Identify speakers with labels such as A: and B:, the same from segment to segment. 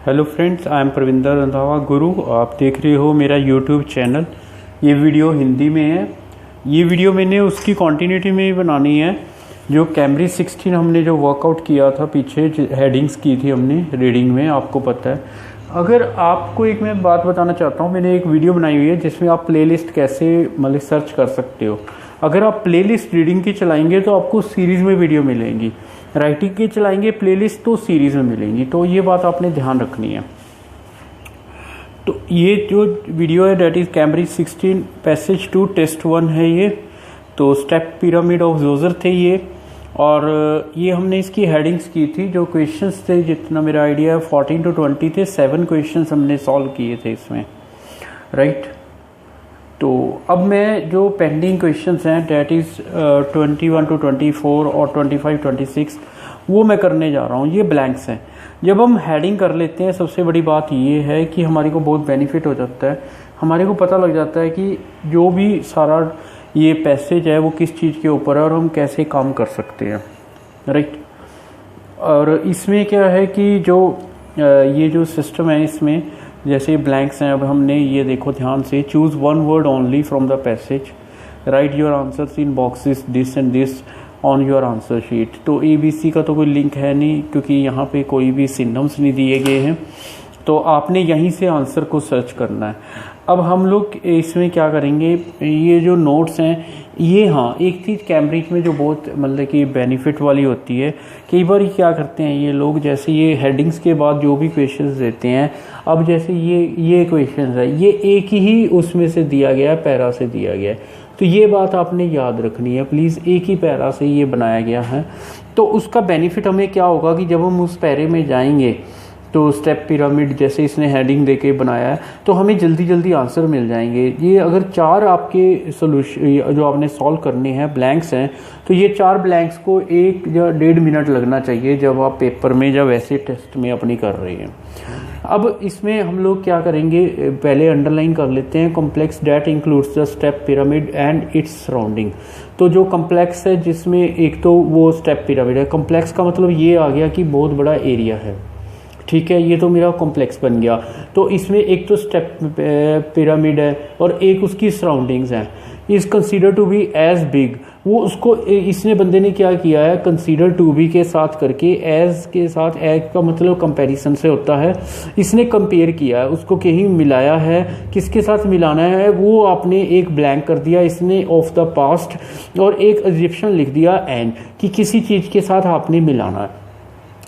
A: Hello friends, I am Pravinder Randhawa गुरु। आप देख रहे हो मेरा यूट्यूब चैनल। ये वीडियो हिंदी में है। ये वीडियो मैंने उसकी कंटिन्यूटी में ही बनानी है जो कैमब्रिज 16 हमने जो वर्कआउट किया था, पीछे हेडिंग्स की थी हमने रीडिंग में, आपको पता है। अगर आपको एक मैं बात बताना चाहता हूँ, मैंने एक वीडियो बनाई हुई है जिसमें आप प्लेलिस्ट कैसे मतलब सर्च कर सकते हो। अगर आप प्लेलिस्ट रीडिंग की चलाएंगे तो आपको सीरीज़ में वीडियो मिलेंगी, राइटिंग की चलाएंगे प्लेलिस्ट तो सीरीज़ में मिलेंगी। तो ये बात आपने ध्यान रखनी है। तो ये जो वीडियो है डेट इज़ कैमब्रिज 16 पैसेज 2 टेस्ट 1 है ये। तो स्टेप पिरामिड ऑफ जोजर थे ये, और ये हमने इसकी हेडिंग्स की थी। जो क्वेश्चंस थे, जितना मेरा आइडिया है 14 to 20 थे, 7 क्वेश्चंस हमने सॉल्व किए थे इसमें, राइट। तो अब मैं जो पेंडिंग क्वेश्चंस हैं डेट इज़ 21 to 24 और 25 26 वो मैं करने जा रहा हूँ। ये ब्लैंक्स हैं। जब हम हेडिंग कर लेते हैं, सबसे बड़ी बात ये है कि हमारे को बहुत बेनिफिट हो जाता है। हमारे को पता लग जाता है कि जो भी सारा ये पैसेज है वो किस चीज़ के ऊपर है और हम कैसे काम कर सकते हैं, राइट। और इसमें क्या है कि जो ये जो सिस्टम है, इसमें जैसे ब्लैंक्स हैं। अब हमने ये देखो ध्यान से, choose one word only from the passage, right your answers in boxes this and this on your answer sheet. तो ABC का तो कोई लिंक है नहीं, क्योंकि यहाँ पे कोई भी सिंटम्स नहीं दिए गए हैं। तो आपने यहीं से आंसर को सर्च करना है। अब हम लोग इसमें क्या करेंगे, ये जो नोट्स हैं ये, हाँ एक चीज़ कैम्ब्रिज में जो बहुत मतलब कि बेनिफिट वाली होती है, कई बार क्या करते हैं ये लोग, जैसे ये हेडिंग्स के बाद जो भी क्वेश्चंस देते हैं, अब जैसे ये क्वेश्चंस है, ये एक ही उसमें से दिया गया है, पैरा से दिया गया है। तो ये बात आपने याद रखनी है प्लीज़, एक ही पैरा से ये बनाया गया है। तो उसका बेनिफिट हमें क्या होगा कि जब हम उस पैरे में जाएंगे तो स्टेप पिरामिड जैसे इसने हेडिंग देके बनाया है, तो हमें जल्दी जल्दी आंसर मिल जाएंगे। ये अगर 4 आपके सोल्यूशन जो आपने सॉल्व करने हैं ब्लैंक्स हैं, तो ये 4 ब्लैंक्स को 1 या 1.5 मिनट लगना चाहिए जब आप पेपर में या वैसे टेस्ट में अपनी कर रहे हैं। अब इसमें हम लोग क्या करेंगे, पहले अंडरलाइन कर लेते हैं, complex that includes the step pyramid and its surrounding. तो जो कॉम्प्लेक्स है, जिसमें एक तो वो स्टेप पिरामिड है। कॉम्प्लेक्स का मतलब ये आ गया कि बहुत बड़ा एरिया है, ठीक है। ये तो मेरा कॉम्प्लेक्स बन गया। तो इसमें एक तो स्टेप पिरामिड है और एक उसकी सराउंडिंग्स हैं। Is consider to be as big, वो उसको इसने बंदे ने क्या किया है, कंसीडर टू बी के साथ करके एज के साथ, एज का मतलब कंपैरिजन से होता है, इसने कंपेयर किया है, उसको कहीं मिलाया है। किसके साथ मिलाना है, वो आपने एक ब्लैंक कर दिया इसने ऑफ द पास्ट, और एक एग्जिप्शन लिख दिया एंड, कि किसी चीज़ के साथ आपने मिलाना है।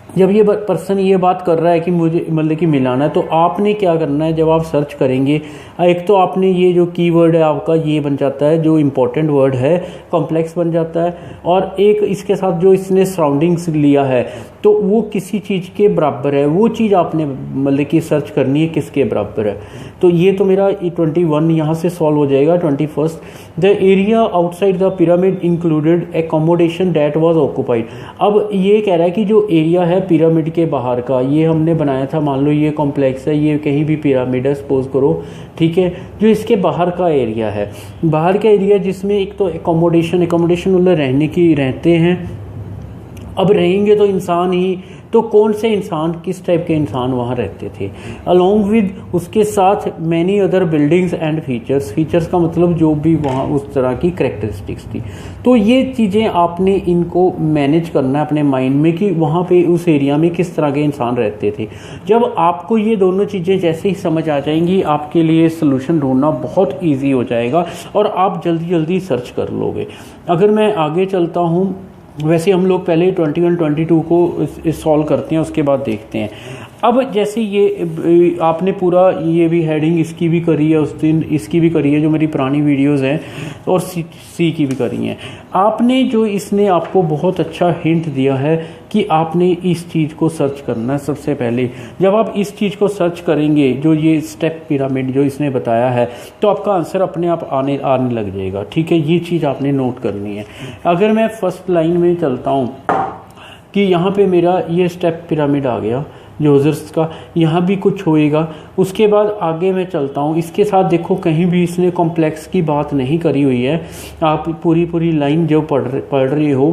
A: जब ये पर्सन ये बात कर रहा है कि मुझे मतलब कि मिलाना है, तो आपने क्या करना है, जब आप सर्च करेंगे, एक तो आपने ये जो कीवर्ड है आपका ये बन जाता है, जो इम्पोर्टेंट वर्ड है कॉम्प्लेक्स बन जाता है, और एक इसके साथ जो इसने सराउंडिंग्स लिया है, तो वो किसी चीज़ के बराबर है, वो चीज़ आपने मतलब कि सर्च करनी है किसके बराबर है। तो ये तो मेरा 21 यहाँ से सॉल्व हो जाएगा। 21 the area outside the pyramid included accommodation that was occupied. अब ये कह रहा है कि जो एरिया है पिरामिड के बाहर का, ये हमने बनाया था, मान लो ये कॉम्प्लेक्स है, ये कहीं भी पिरामिड है सपोज करो, ठीक है। जो इसके बाहर का एरिया है, बाहर का एरिया जिसमें एक तो एकोमोडेशन मतलब रहने की रहते हैं। अब रहेंगे तो इंसान ही, तो कौन से इंसान, किस टाइप के इंसान वहाँ रहते थे, अलॉन्ग विद उसके साथ many other buildings and features का मतलब जो भी वहाँ उस तरह की करेक्टरिस्टिक्स थी। तो ये चीज़ें आपने इनको मैनेज करना है अपने माइंड में कि वहाँ पे उस एरिया में किस तरह के इंसान रहते थे। जब आपको ये दोनों चीज़ें जैसे ही समझ आ जाएंगी, आपके लिए सोल्यूशन ढूंढना बहुत ईजी हो जाएगा और आप जल्दी जल्दी सर्च कर लोगे। अगर मैं आगे चलता हूँ, वैसे हम लोग पहले 21 22 को सॉल्व करते हैं, उसके बाद देखते हैं। अब जैसे ये आपने पूरा ये भी हेडिंग इसकी भी करी है, उस दिन इसकी भी करी है जो मेरी पुरानी वीडियोस हैं, और सी की भी करी हैं आपने। जो इसने आपको बहुत अच्छा हिंट दिया है कि आपने इस चीज़ को सर्च करना है सबसे पहले। जब आप इस चीज़ को सर्च करेंगे, जो ये स्टेप पिरामिड जो इसने बताया है, तो आपका आंसर अपने आप आने लग जाएगा, ठीक है। ये चीज़ आपने नोट करनी है। अगर मैं फर्स्ट लाइन में चलता हूँ कि यहाँ पे मेरा ये स्टेप पिरामिड आ गया जोजर्स का, यहाँ भी कुछ होएगा। उसके बाद आगे मैं चलता हूँ, इसके साथ देखो कहीं भी इसने कॉम्प्लेक्स की बात नहीं करी हुई है। आप पूरी लाइन जो पढ़ रहे हो,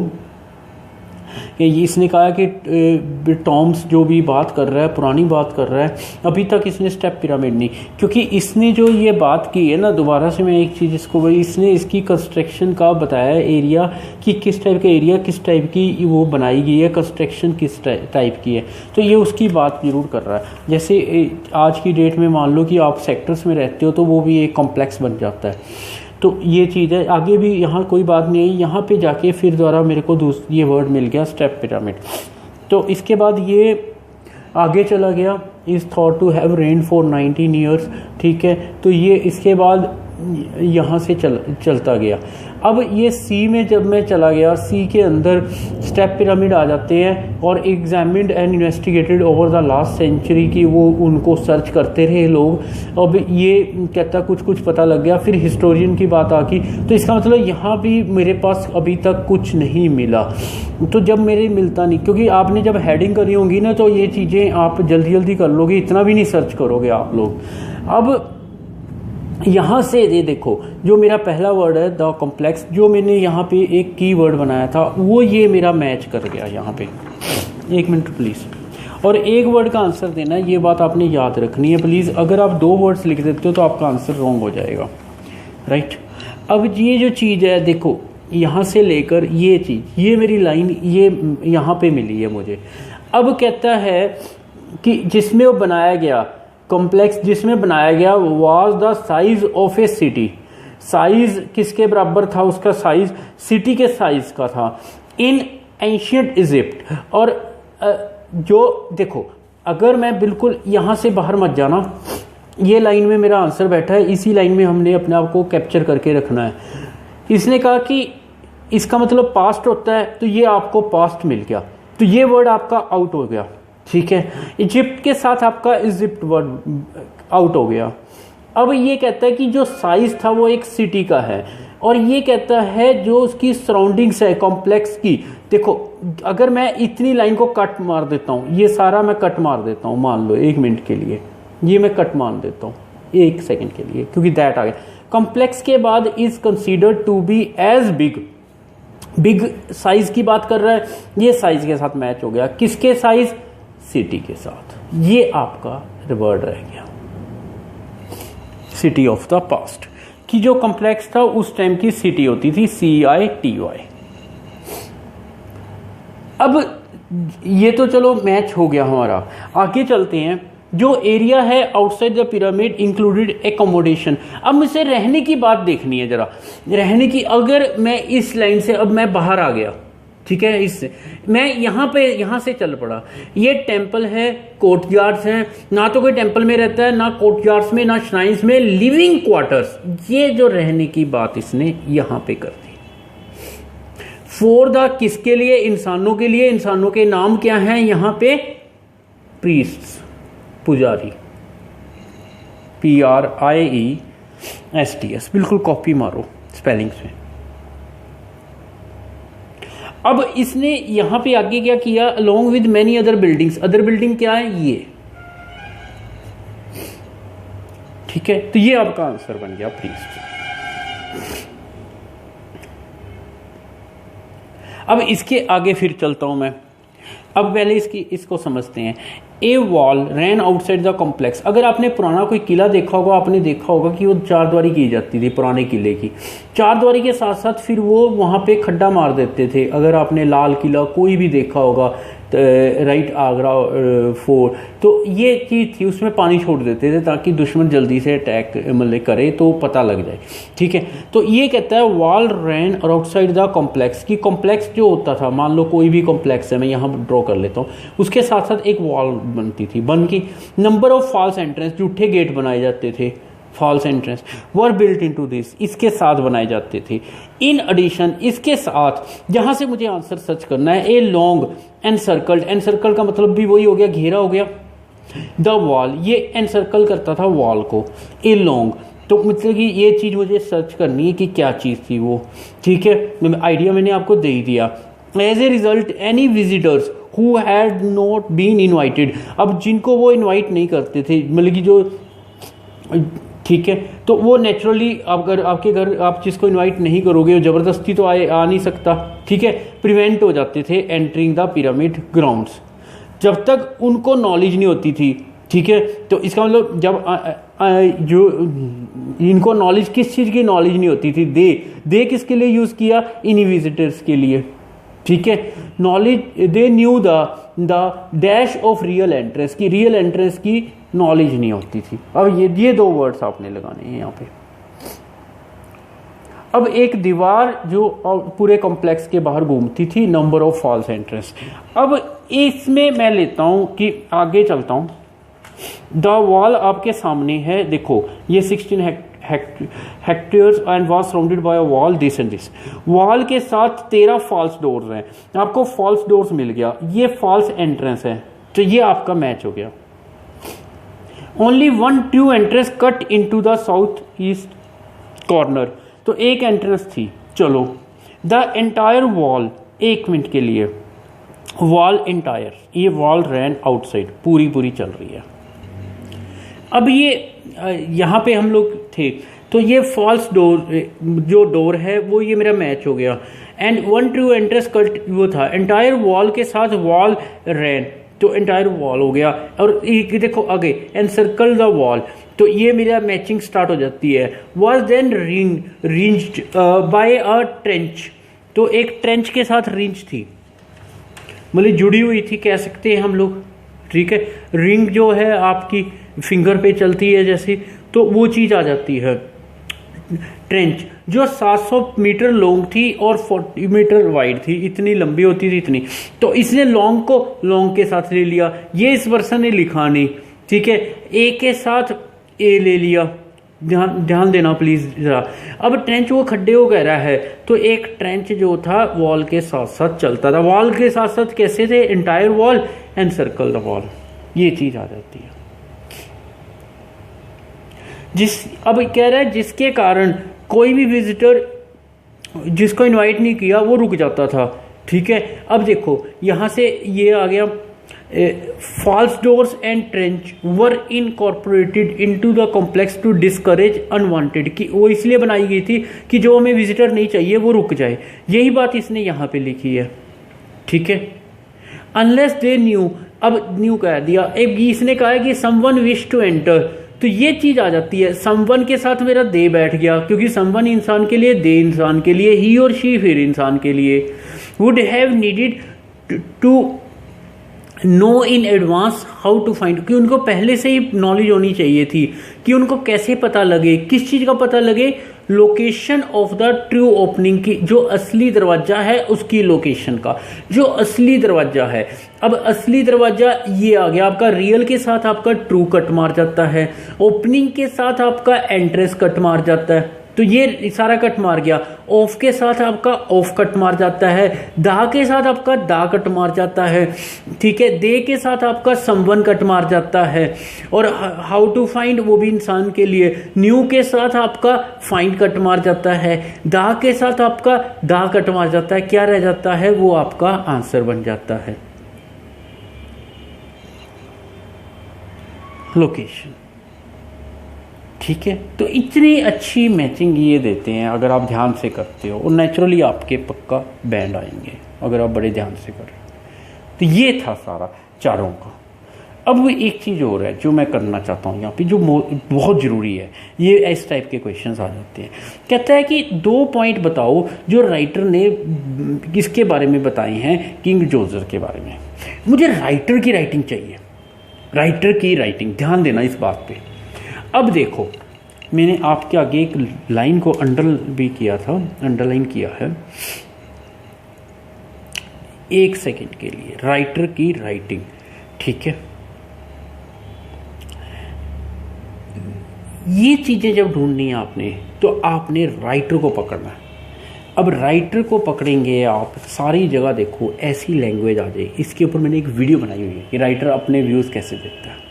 A: कि इसने कहा कि टॉम्स जो भी बात कर रहा है, पुरानी बात कर रहा है, अभी तक इसने स्टेप पिरामिड नहीं, क्योंकि इसने जो ये बात की है ना, दोबारा से मैं एक चीज़ इसको, इसने इसकी कंस्ट्रक्शन का बताया एरिया कि किस टाइप का एरिया, किस टाइप की वो बनाई गई है, कंस्ट्रक्शन किस टाइप की है, तो ये उसकी बात ज़रूर कर रहा है। जैसे आज की डेट में मान लो कि आप सेक्टर्स में रहते हो तो वो भी एक कॉम्प्लेक्स बन जाता है। तो ये चीज़ है। आगे भी यहाँ कोई बात नहीं है, यहाँ पे जाके फिर दोबारा मेरे को ये वर्ड मिल गया स्टेप पिरामिड। तो इसके बाद ये आगे चला गया, is thought to have reign for 19 years, ठीक है। तो ये इसके बाद यहाँ से चलता गया। अब ये सी में जब मैं चला गया, सी के अंदर स्टेप पिरामिड आ जाते हैं और examined and investigated over the last century की, वो उनको सर्च करते रहे लोग। अब ये कहता कुछ पता लग गया, फिर हिस्टोरियन की बात आ गई। तो इसका मतलब यहाँ भी मेरे पास अभी तक कुछ नहीं मिला। तो जब मेरे मिलता नहीं, क्योंकि आपने जब हेडिंग करी होंगी ना तो ये चीज़ें आप जल्दी कर लोगे, इतना भी नहीं सर्च करोगे आप लोग। अब यहाँ से ये देखो, जो मेरा पहला वर्ड है द कॉम्प्लेक्स, जो मैंने यहाँ पे एक की वर्ड बनाया था वो ये मेरा मैच कर गया यहाँ पे। एक मिनट प्लीज़, और एक वर्ड का आंसर देना है, ये बात आपने याद रखनी है प्लीज़। अगर आप 2 वर्ड्स लिख देते हो तो आपका आंसर रॉन्ग हो जाएगा, राइट। अब ये जो चीज़ है देखो, यहाँ से लेकर ये चीज़, ये मेरी लाइन ये यहाँ पे मिली है मुझे। अब कहता है कि जिसमें वो बनाया गया कॉम्प्लेक्स, जिसमें बनाया गया was the size of A city. Size किसके बराबर था? उसका साइज सिटी के साइज का था इन एंशियंट इजिप्ट। और जो देखो, अगर मैं बिल्कुल यहाँ से बाहर मत जाना, ये लाइन में मेरा आंसर बैठा है, इसी लाइन में हमने अपने आप को कैप्चर करके रखना है। इसने कहा कि इसका मतलब पास्ट होता है, तो ये आपको पास्ट मिल गया, तो ये वर्ड आपका आउट हो गया, ठीक है। इजिप्ट के साथ आपका इजिप्ट वर्ड आउट हो गया। अब ये कहता है कि जो साइज था वो एक सिटी का है, और ये कहता है जो उसकी सराउंडिंग्स है कॉम्प्लेक्स की। देखो, अगर मैं इतनी लाइन को कट मार देता हूँ, ये सारा मैं कट मार देता हूँ, मान लो 1 मिनट के लिए ये मैं कट मार देता हूँ 1 सेकंड के लिए, क्योंकि दैट आ गया। कॉम्प्लेक्स के बाद is considered to be as big size की बात कर रहा है, ये साइज के साथ मैच हो गया। किसके साइज? सिटी के साथ। ये आपका वर्ड रह गया, सिटी ऑफ द पास्ट। कि जो कॉम्प्लेक्स था उस टाइम की सिटी होती थी CITY। अब ये तो चलो मैच हो गया हमारा। आगे चलते हैं, जो एरिया है outside the pyramid included accommodation. अब मुझे रहने की बात देखनी है जरा, रहने की। अगर मैं इस लाइन से अब मैं बाहर आ गया, ठीक है, इससे मैं यहाँ से चल पड़ा, ये टेंपल है, कोर्टयार्ड्स हैं, ना तो कोई टेंपल में रहता है, ना कोर्टयार्ड्स में, ना श्राइन्स में, लिविंग क्वार्टर्स। ये जो रहने की बात इसने यहाँ पे कर दी। फॉर द किसके लिए? इंसानों के लिए। इंसानों के नाम क्या हैं यहाँ पे? प्रीस्ट्स, पुजारी, PRIESTS। बिल्कुल कॉपी मारो स्पेलिंग्स में। अब इसने यहां पे आगे क्या किया? Along with many other buildings. Other building क्या है? ये, ठीक है। तो ये आपका आंसर बन गया प्रीस्ट। अब इसके आगे फिर चलता हूं मैं। अब पहले इसको समझते हैं। A wall ran outside the complex. अगर आपने पुराना कोई किला देखा होगा, आपने देखा होगा कि वो 4 द्वारी की जाती थी पुराने किले की। 4 द्वारी के साथ साथ फिर वो वहाँ पे खड्डा मार देते थे। अगर आपने लाल किला कोई भी देखा होगा, राइट, आगरा फोर्ट, तो ये चीज़ थी, उसमें पानी छोड़ देते थे ताकि दुश्मन जल्दी से अटैक मतलब करे तो पता लग जाए, ठीक है। तो ये कहता है वॉल रैन और आउटसाइड द कॉम्प्लेक्स। की कॉम्प्लेक्स जो होता था, मान लो कोई भी कॉम्प्लेक्स है, मैं यहाँ ड्रॉ कर लेता हूँ, उसके साथ साथ एक वॉल बनती थी, बन की नंबर ऑफ फॉल्स एंट्रेंस, झूठे गेट बनाए जाते थे, false entrance were built into this, इसके साथ बनाए जाते थे। इन एडिशन, इसके साथ, जहां से मुझे आंसर सर्च करना है, ए लॉन्ग एनसर्कल्ड। एनसर्कल का मतलब भी वही हो गया, घेरा हो गया। द वॉल, ये एनसर्कल करता था वॉल को। ए लॉन्ग, तो मतलब कि ये चीज़ मुझे सर्च करनी है कि क्या चीज़ थी वो, ठीक है। आइडिया मैंने आपको दे ही दिया। As a result any visitors who had not been invited. अब जिनको वो इन्वाइट नहीं करते थे, मतलब कि जो ठीक है, तो वो नेचुरली अगर आपके घर आप जिसको इनवाइट नहीं करोगे, वो ज़बरदस्ती तो आ नहीं सकता, ठीक है, प्रिवेंट हो जाते थे एंटरिंग द पिरामिड ग्राउंड्स जब तक उनको नॉलेज नहीं होती थी, ठीक है। तो इसका मतलब जब जो इनको नॉलेज किस चीज़ की नॉलेज नहीं होती थी, दे किसके लिए यूज़ किया, इन विजिटर्स के लिए, ठीक है। Knowledge they knew the dash of real entrance की, रियल एंट्रेंस की नॉलेज नहीं होती थी। अब ये दो वर्ड्स आपने लगाने हैं यहाँ पे। अब एक दीवार जो पूरे कॉम्प्लेक्स के बाहर घूमती थी, नंबर ऑफ फॉल्स एंट्रेंस। अब इसमें मैं लेता हूं कि आगे चलता हूं, द वॉल आपके सामने है, देखो ये 16 hectares and was surrounded by a wall this and this. Wall के साथ 13 फॉल्स डोर्स हैं, आपको फॉल्स डोर्स मिल गया, ये फॉल्स एंट्रेंस है, तो ये आपका मैच हो गया। Only 1 true entrance cut into the south east corner, तो एक एंट्रेंस थी। चलो द एंटायर वॉल, 1 मिनट के लिए, वॉल एंटायर, ये वॉल रैन आउटसाइड, पूरी चल रही है। अब ये यहाँ पे हम लोग थे, तो ये फॉल्स डोर जो डोर है वो ये मेरा मैच हो गया। एंड 1 ट्रू एंट्रेंस कट वो था, एंटायर वॉल के साथ वॉल रैन, तो एंटायर वॉल हो गया। और एक देखो आगे, एंड सर्कल द वॉल, तो ये मेरा मैचिंग स्टार्ट हो जाती है। Was then ringed by a trench, तो एक ट्रेंच के साथ रिंच थी, मतलब जुड़ी हुई थी कह सकते हैं हम लोग, ठीक है। रिंग जो है आपकी फिंगर पे चलती है जैसे, तो वो चीज़ आ जाती है। ट्रेंच जो 700 मीटर लॉन्ग थी और 40 मीटर वाइड थी, इतनी लंबी होती थी इतनी, तो इसने लॉन्ग को लॉन्ग के साथ ले लिया, ये इस पर्सन ने लिखा नहीं, ठीक है, ए के साथ ए ले लिया, ध्यान देना प्लीज जरा। अब ट्रेंच वो खड्डे हो कह रहा है, तो एक ट्रेंच जो था वॉल के साथ साथ चलता था, वॉल के साथ साथ कैसे थे, entire wall and circle the wall, ये चीज आ जाती है। अब कह रहा है जिसके कारण कोई भी विजिटर जिसको इनवाइट नहीं किया वो रुक जाता था, ठीक है। अब देखो यहां से ये आ गया, false doors and trench were incorporated into the complex to discourage unwanted, कि वो इसलिए बनाई गई थी कि जो हमें विजिटर नहीं चाहिए वो रुक जाए, यही बात इसने यहाँ पे लिखी है, ठीक है। unless they knew, अब न्यू कह दिया, एक इसने कहा है कि someone wish to enter, तो ये चीज आ जाती है, someone के साथ मेरा दे बैठ गया, क्योंकि someone इंसान के लिए, दे इंसान के लिए, he और she फिर इंसान के लिए। would have needed to know in advance how to find, कि उनको पहले से ही नॉलेज होनी चाहिए थी कि उनको कैसे पता लगे, किस चीज का पता लगे, location of the true opening की, जो असली दरवाजा है उसकी लोकेशन का, जो असली दरवाजा है। अब असली दरवाजा ये आ गया आपका, रियल के साथ आपका ट्रू कट मार जाता है, ओपनिंग के साथ आपका एंट्रेंस कट मार जाता है, तो ये सारा कट मार गया। ऑफ के साथ आपका ऑफ कट मार जाता है, दा के साथ आपका दा कट मार जाता है, ठीक है। दे के साथ आपका समवन कट मार जाता है, और हाउ टू फाइंड वो भी इंसान के लिए, न्यू के साथ आपका फाइंड कट मार जाता है, दा के साथ आपका दा कट मार जाता है, क्या रह जाता है, वो आपका आंसर बन जाता है, लोकेशन, ठीक है। तो इतनी अच्छी मैचिंग ये देते हैं अगर आप ध्यान से करते हो, और नेचुरली आपके पक्का बैंड आएंगे अगर आप बड़े ध्यान से कर रहे हो। तो ये था सारा चारों का। अब एक चीज़ और है जो मैं करना चाहता हूँ यहाँ पे, जो बहुत ज़रूरी है, ये इस टाइप के क्वेश्चंस आ जाते हैं। कहता है कि 2 पॉइंट बताओ जो राइटर ने किसके बारे में बताए हैं, किंग जोजर के बारे में। मुझे राइटर की राइटिंग चाहिए, राइटर की राइटिंग, ध्यान देना इस बात पे। अब देखो मैंने आपके आगे एक लाइन को अंडरलाइन किया है 1 सेकंड के लिए, राइटर की राइटिंग, ठीक है। ये चीजें जब ढूंढनी है आपने, तो आपने राइटर को पकड़ना है। अब राइटर को पकड़ेंगे आप, सारी जगह देखो ऐसी लैंग्वेज आ जाए। इसके ऊपर मैंने एक वीडियो बनाई हुई है कि राइटर अपने व्यूज कैसे देता है।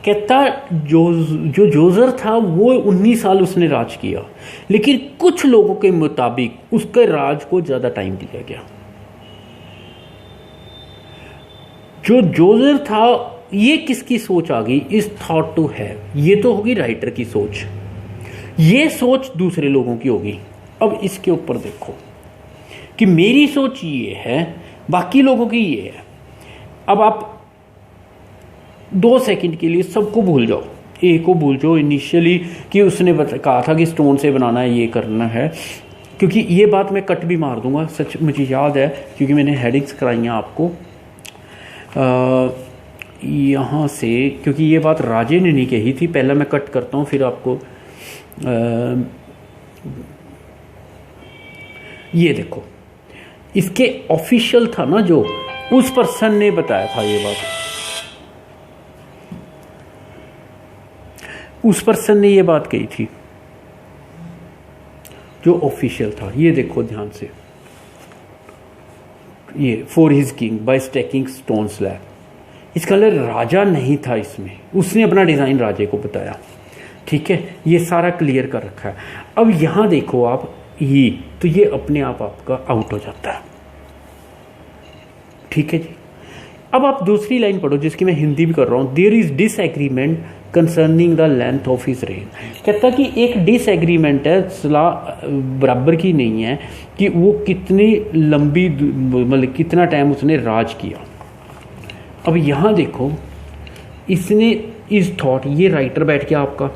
A: कहता जो जोजर था वो 19 साल उसने राज किया, लेकिन कुछ लोगों के मुताबिक उसके राज को ज्यादा टाइम दिया गया। जो जोजर था ये किसकी सोच आ गई, इज थॉट टू हैव, ये तो होगी राइटर की सोच, ये सोच दूसरे लोगों की होगी। अब इसके ऊपर देखो कि मेरी सोच ये है, बाकी लोगों की ये है। अब आप 2 सेकंड के लिए सबको भूल जाओ, ए को भूल जाओ इनिशियली कि उसने कहा था कि स्टोन से बनाना है, ये करना है, क्योंकि ये बात मैं कट भी मार दूंगा, सच मुझे याद है क्योंकि मैंने हेडिंग्स कराई हैं आपको यहाँ से, क्योंकि ये बात राजे ने नहीं कही थी। पहले मैं कट करता हूँ फिर आपको ये देखो, इसके ऑफिशियल था ना जो, उस पर्सन ने बताया था ये बात, उस पर्सन ने ये बात कही थी जो ऑफिशियल था। ये देखो ध्यान से, ये for his king bye stacking stone slab, इसका कलर राजा नहीं था इसमें, उसने अपना डिज़ाइन राजे को बताया। ठीक है, ये सारा क्लियर कर रखा है। अब यहां देखो आप, ये तो ये अपने आप आपका आउट हो जाता है। ठीक है जी। अब आप दूसरी लाइन पढ़ो जिसकी मैं हिंदी भी कर रहा हूं, there is disagreement concerning the length of his reign. कहता कि एक डिसएग्रीमेंट है, सलाह बराबर की नहीं है कि वो कितनी लंबी, मतलब कितना टाइम उसने राज किया। अब यहां देखो, इसने इस थॉट, ये राइटर बैठ गया आपका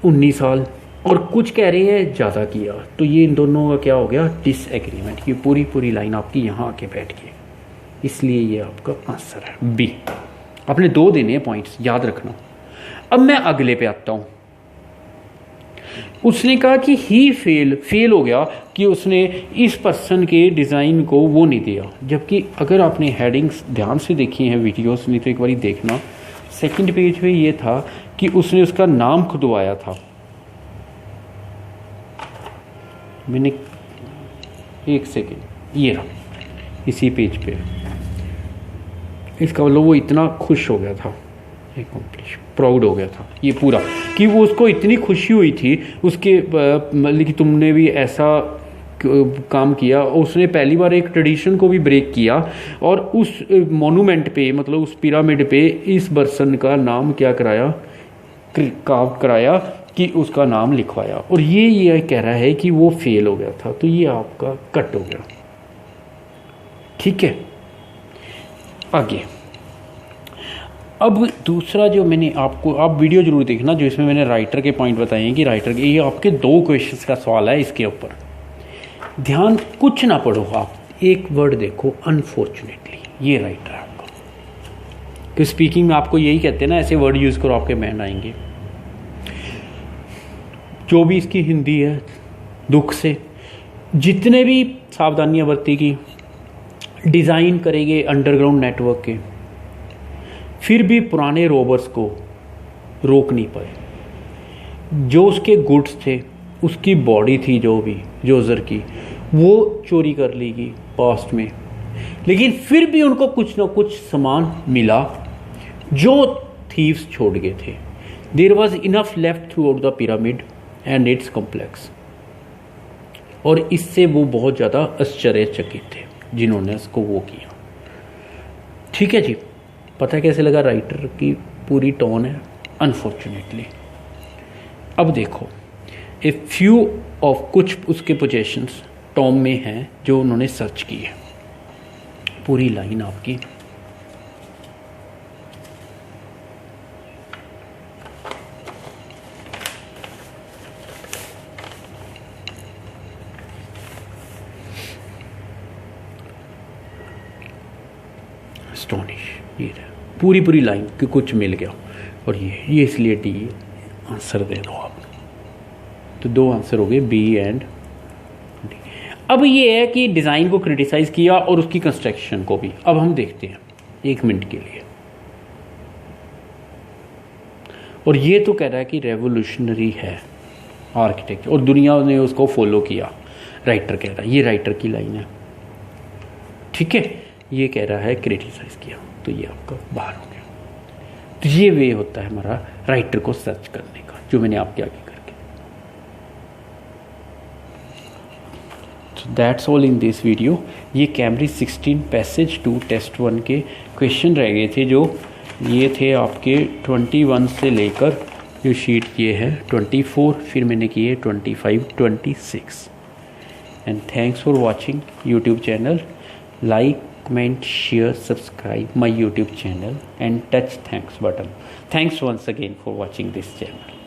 A: 19 साल, और कुछ कह रहे हैं ज़्यादा किया, तो ये इन दोनों का क्या हो गया, डिसएग्रीमेंट। ये पूरी लाइन आपकी यहाँ आके बैठ गई, इसलिए ये आपका आंसर है बी। आपने 2 देने हैं पॉइंट्स, याद रखना। अब मैं अगले पे आता हूं। उसने कहा कि ही फेल हो गया कि उसने इस पर्सन के डिज़ाइन को वो नहीं दिया, जबकि अगर आपने हेडिंग्स ध्यान से देखी हैं वीडियोस, नहीं तो एक बार देखना, सेकंड पेज पे ये था कि उसने उसका नाम खुदवाया था। मैंने एक सेकंड, ये रहा इसी पेज पे, इसका मतलब वो इतना खुश हो गया था, प्राउड हो गया था ये पूरा, कि वो उसको इतनी खुशी हुई थी उसके, मतलब कि तुमने भी ऐसा काम किया। उसने पहली बार एक ट्रेडिशन को भी ब्रेक किया और उस मोनूमेंट पे, मतलब उस पिरामिड पे इस पर्सन का नाम क्या कराया, कार्व कराया, कि उसका नाम लिखवाया। और ये कह रहा है कि वो फेल हो गया था, तो ये आपका कट हो गया। ठीक है, आगे। अब दूसरा जो मैंने आपको, आप वीडियो जरूर देखना जो इसमें मैंने राइटर के पॉइंट बताए हैं कि राइटर के, ये आपके 2 क्वेश्चंस का सवाल है, इसके ऊपर ध्यान, कुछ ना पढ़ो आप, एक वर्ड देखो, अनफॉर्चुनेटली, ये राइटर है आपका। कि स्पीकिंग में आपको यही कहते हैं ना, ऐसे वर्ड यूज़ करो आपके माइंड आएंगे। जो भी इसकी हिंदी है, दुख से जितने भी सावधानियां बरतेगी, डिज़ाइन करेंगे अंडरग्राउंड नेटवर्क के, फिर भी पुराने रोबर्स को रोक नहीं पाए। जो उसके गुड्स थे, उसकी बॉडी थी जो भी जोजर की, वो चोरी कर लेगी पास्ट में, लेकिन फिर भी उनको कुछ ना कुछ सामान मिला जो थीव्स छोड़ गए थे। There was enough left throughout the pyramid and its complex. और इससे वो बहुत ज़्यादा आश्चर्यचकित थे जिन्होंने उसको वो किया। ठीक है जी, पता है कैसे लगा, राइटर की पूरी टोन है अनफॉर्चुनेटली। अब देखो, ए फ्यू ऑफ, कुछ उसके पोजेशंस टॉम में हैं जो उन्होंने सर्च की है। पूरी लाइन आपकी, एस्टोनिश, ये पूरी लाइन कि कुछ मिल गया। और ये इसलिए डी आंसर दे दो आप। तो 2 आंसर हो गए, बी एंड डी। अब ये है कि डिज़ाइन को क्रिटिसाइज किया और उसकी कंस्ट्रक्शन को भी। अब हम देखते हैं 1 मिनट के लिए। और ये तो कह रहा है कि रेवोल्यूशनरी है आर्किटेक्चर और दुनिया ने उसको फॉलो किया, राइटर कह रहा है, ये राइटर की लाइन है। ठीक है, ये कह रहा है क्रिटिसाइज किया, तो ये आपका बाहर हो गया। तो ये वे होता है हमारा राइटर को सर्च करने का, जो मैंने आपके आगे करके। तो that's all in this video. ये कैम्ब्रिज 16 पैसेज 2 टेस्ट 1 के क्वेश्चन रह गए थे जो ये थे आपके 21 से लेकर जो शीट ये है 24, फिर मैंने किए 25, 26। And thanks for watching YouTube channel. Like, comment, share, subscribe my YouTube channel and touch thanks button. Thanks once again for watching this channel.